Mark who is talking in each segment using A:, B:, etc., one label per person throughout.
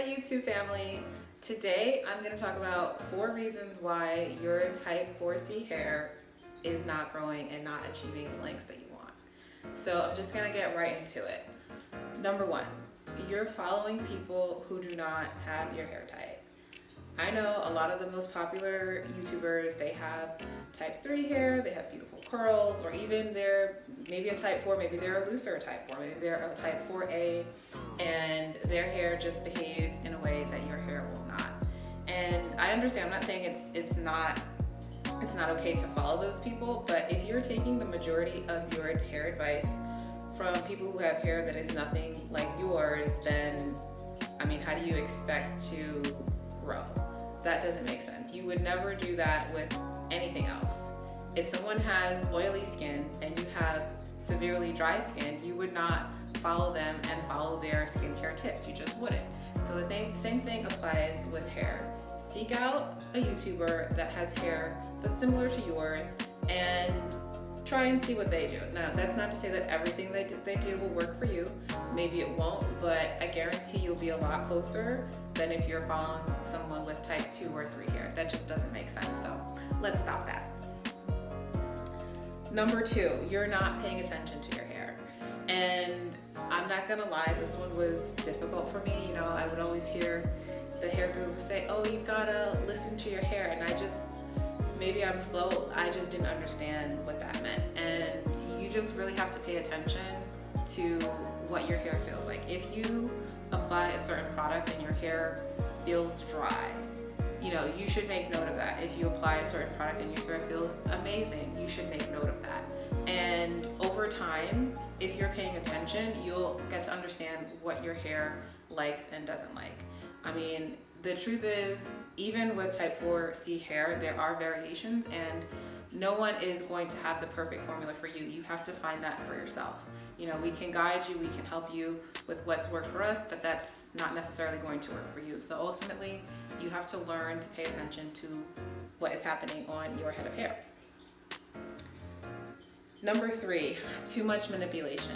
A: YouTube family. Today I'm going to talk about 4 reasons why your type 4C hair is not growing and not achieving the lengths that you want. So I'm just going to get right into it. Number 1, you're following people who do not have your hair type. I know a lot of the most popular YouTubers, they have type 3 hair, they have beautiful curls, or even they're maybe a type 4, maybe they're a looser type 4, maybe they're a type 4A, and their hair just behaves in a way that your hair will not. And I understand, I'm not saying it's not okay to follow those people, but if you're taking the majority of your hair advice from people who have hair that is nothing like yours, then I mean, how do you expect to grow? That doesn't make sense. You would never do that with anything else. If someone has oily skin and you have severely dry skin, you would not follow them and follow their skincare tips. You just wouldn't. So the same thing applies with hair. Seek out a YouTuber that has hair that's similar to yours and try and see what they do. Now, that's not to say that everything they do will work for you. Maybe it won't, but I guarantee you'll be a lot closer than if you're following someone with type 2 or 3 hair. That just doesn't make sense. So let's stop that. Number 2, you're not paying attention to your hair. And I'm not gonna lie, this one was difficult for me. You know, I would always hear the hair guru say, oh, you've gotta listen to your hair. And maybe I'm slow, I just didn't understand what that meant. And you just really have to pay attention to what your hair feels like. If you apply a certain product and your hair feels dry, you know, you should make note of that. If you apply a certain product and your hair feels amazing, you should make note of that. And over time, if you're paying attention, you'll get to understand what your hair likes and doesn't like. I mean, the truth is, even with type 4C hair, there are variations, and no one is going to have the perfect formula for you. You have to find that for yourself. You know, we can guide you, we can help you with what's worked for us, but that's not necessarily going to work for you. So ultimately, you have to learn to pay attention to what is happening on your head of hair. Number 3, too much manipulation.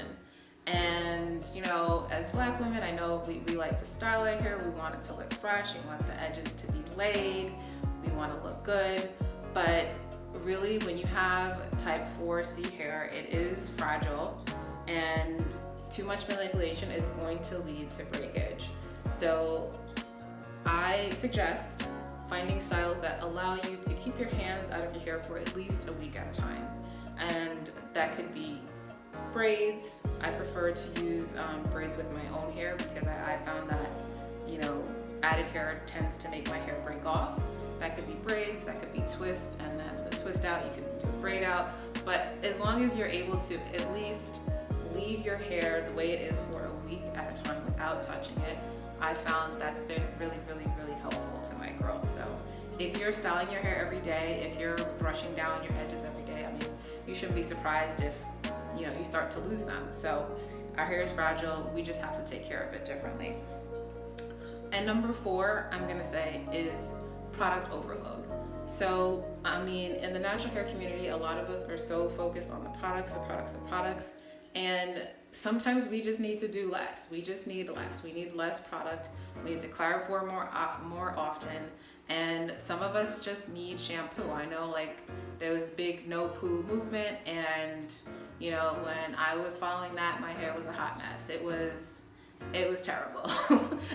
A: And you know, as Black women, I know we like to style our hair. We want it to look fresh. We want the edges to be laid. We want to look good. But really, when you have type 4C hair, it is fragile, and too much manipulation is going to lead to breakage. So I suggest finding styles that allow you to keep your hands out of your hair for at least a week at a time. And that could be braids. I prefer to use braids with my own hair because I found that, you know, added hair tends to make my hair break off. That could be braids, that could be twist, and then the twist out, you can do a braid out. But as long as you're able to at least leave your hair the way it is for a week at a time without touching it, I found that's been really, really, really helpful to my growth. So if you're styling your hair every day, if you're brushing down your edges every day, I mean, you shouldn't be surprised if, you know, you start to lose them. So our hair is fragile, we just have to take care of it differently. And number 4, I'm gonna say, is product overload. So, I mean, in the natural hair community, a lot of us are so focused on the products, and sometimes we just need to do less. We just need less. We need less product. We need to clarify more often. And some of us just need shampoo. I know, like, there was the big no poo movement, and you know, when I was following that, my hair was a hot mess. It was terrible.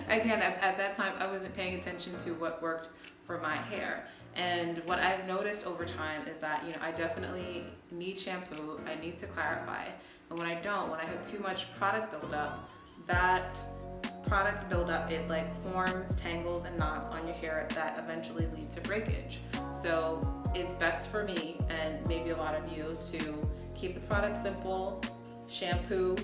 A: Again, at that time, I wasn't paying attention to what worked for my hair. And what I've noticed over time is that, you know, I definitely need shampoo. I need to clarify. And when I have too much product buildup, that product buildup, it like forms tangles and knots on your hair that eventually lead to breakage. So it's best for me, and maybe a lot of you, to keep the product simple, shampoo,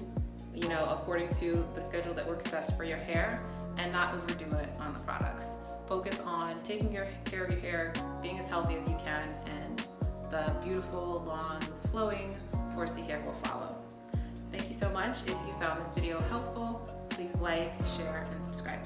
A: you know, according to the schedule that works best for your hair, and not overdo it on the products. Focus on taking care of your hair, being as healthy as you can, and the beautiful, long, flowing 4C hair will follow. Thank you so much. If you found this video helpful, please like, share, and subscribe.